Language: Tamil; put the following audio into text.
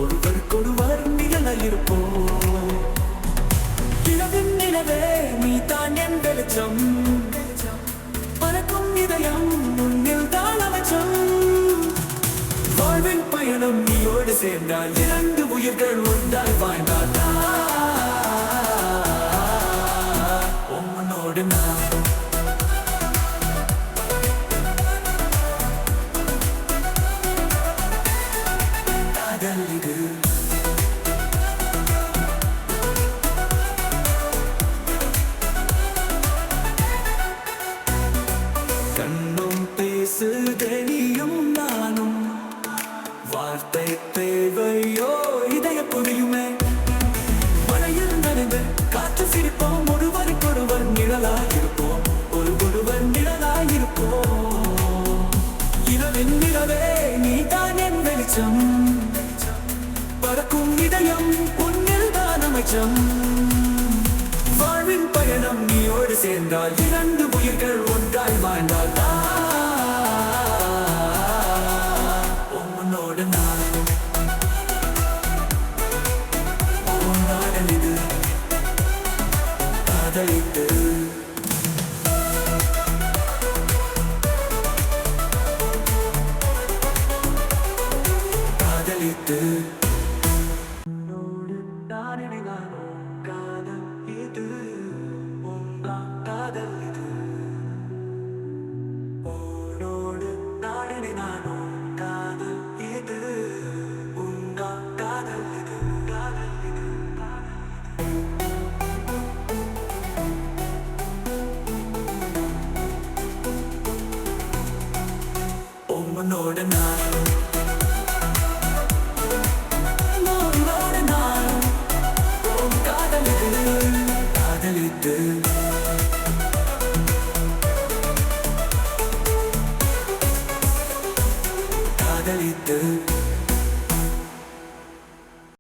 ஒருவருக்கொருவர் நிழலாயிருப்போம். இரவின் நிலவே நீதான் என் வெளிச்சம், பறக்கும் இதயம் உன்னில் தான் அமைச்சம். வாழ்வின் பயணம் நீயோடு சேர்ந்தால் இரண்டு உயிர்கள் ஒன்றாய் வாழ்ந்தால் உன்னோடு நான் காதல் இது. கண்ணும் பேசுதே நீயும் நானும், வார்த்தை தேவையோ இதய புரியுமே. மழையில் நனைந்து காற்று சிரிப்போம், ஒருவருக்கொருவர் நிழலாயிருப்போம், ஒருவருவர் நிழலாயிருப்போம். இரவின் நிலவே நீதான் என் வெளிச்சம், பறக்கும் இதயம் உன்னில் தான் அமைச்சம். வாழ்வின் பயணம் நீயோடு சேர்ந்தால் இரண்டு உயிர்கள் ஒன்றாய் வாழ்ந்தால் உன்னோடு நான் இது காதலித்து. காதலித்து உன்னோடு நான்